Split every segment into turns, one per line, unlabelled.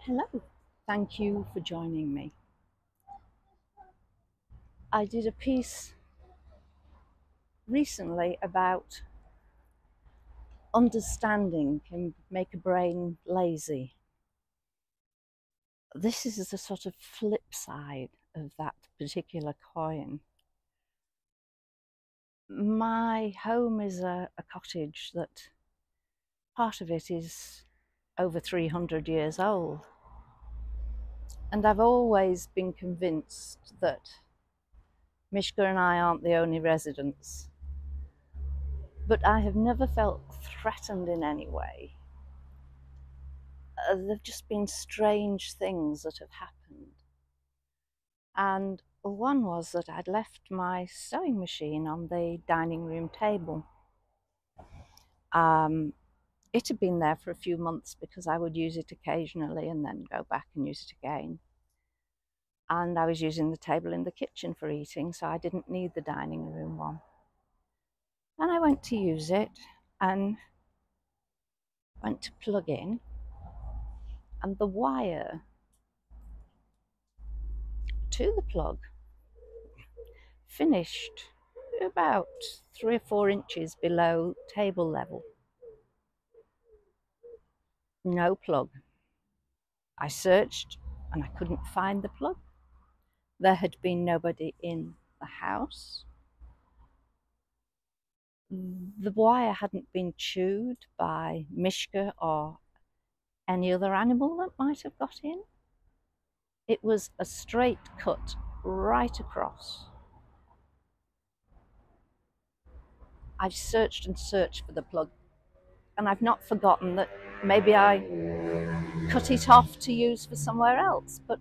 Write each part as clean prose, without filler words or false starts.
Hello, thank you for joining me. I did a piece recently about understanding can make a brain lazy. This is the sort of flip side of that particular coin. My home is a cottage that part of it is over 300 years old. And I've always been convinced that Mishka and I aren't the only residents. But I have never felt threatened in any way. There've just been strange things that have happened. And one was that I'd left my sewing machine on the dining room table. It had been there for a few months because I would use it occasionally and then go back and use it again. And I was using the table in the kitchen for eating, so I didn't need the dining room one. And I went to use it and went to plug in, and the wire to the plug finished about 3 or 4 inches below table level. No plug. I searched and I couldn't find the plug. There had been nobody in the house. The wire hadn't been chewed by Mishka or any other animal that might have got in. It was a straight cut right across. I've searched and searched for the plug, and I've not forgotten that maybe I cut it off to use for somewhere else, but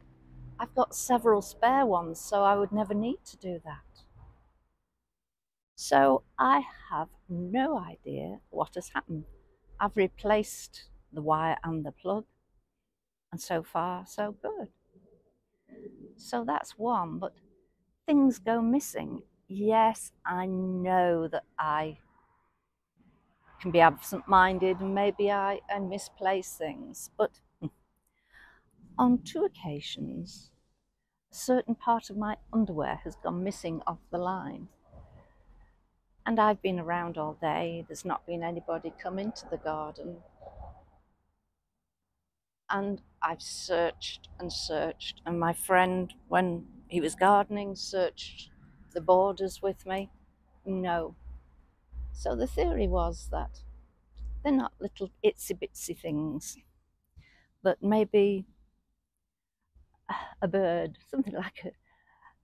I've got several spare ones, so I would never need to do that. So I have no idea what has happened. I've replaced the wire and the plug, and so far, so good. So that's one, but things go missing. Yes, I know that I can be absent-minded and maybe I misplace things, but on 2 occasions, a certain part of my underwear has gone missing off the line. And I've been around all day. There's not been anybody come into the garden. And I've searched and searched. And my friend, when he was gardening, searched the borders with me. No. So the theory was that they're not little itsy bitsy things, but maybe a bird, something like a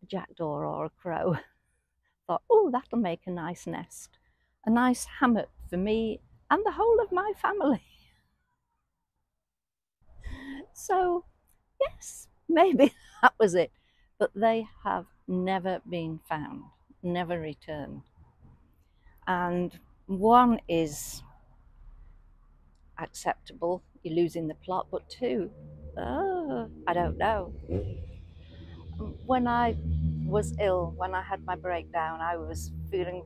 jackdaw or a crow, thought, oh, that'll make a nice nest, a nice hammock for me and the whole of my family. So, yes, maybe that was it. But they have never been found, never returned. And one is acceptable, you're losing the plot, but two, I don't know. When I was ill, when I had my breakdown, I was feeling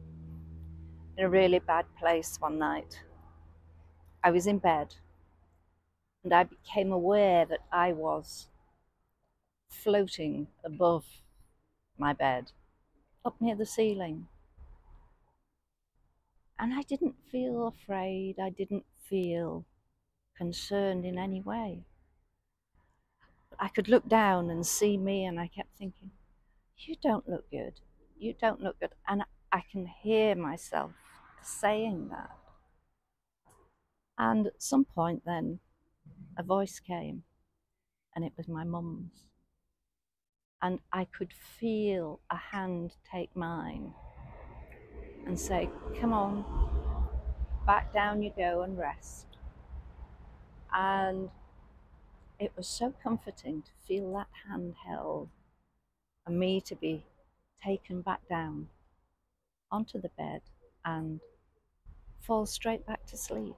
in a really bad place one night. I was in bed and I became aware that I was floating above my bed, up near the ceiling. And I didn't feel afraid, I didn't feel concerned in any way. I could look down and see me, and I kept thinking, you don't look good, you don't look good. And I can hear myself saying that. And at some point then, a voice came, and it was my mum's. And I could feel a hand take mine and say, come on, back down you go and rest. And it was so comforting to feel that hand held and me to be taken back down onto the bed and fall straight back to sleep.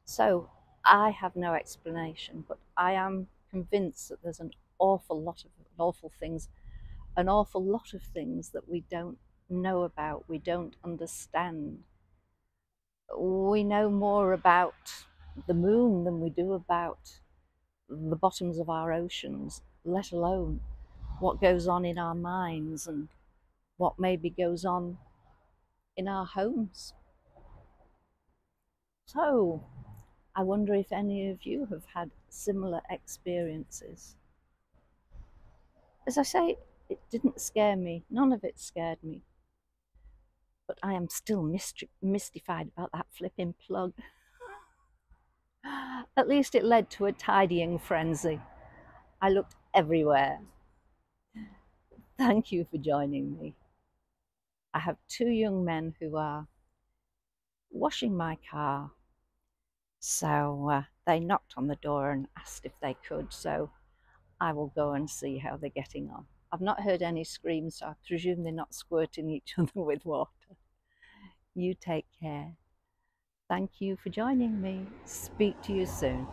So I have no explanation, but I am convinced that there's an awful lot of things that we don't know about, we don't understand. We know more about the moon than we do about the bottoms of our oceans, let alone what goes on in our minds and what maybe goes on in our homes. So, I wonder if any of you have had similar experiences. As I say, it didn't scare me, none of it scared me, but I am still mystified about that flipping plug. At least it led to a tidying frenzy. I looked everywhere. Thank you for joining me. I have two young men who are washing my car. So they knocked on the door and asked if they could, so I will go and see how they're getting on. I've not heard any screams, so I presume they're not squirting each other with water. You take care. Thank you for joining me. Speak to you soon.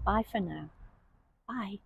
Bye for now. Bye.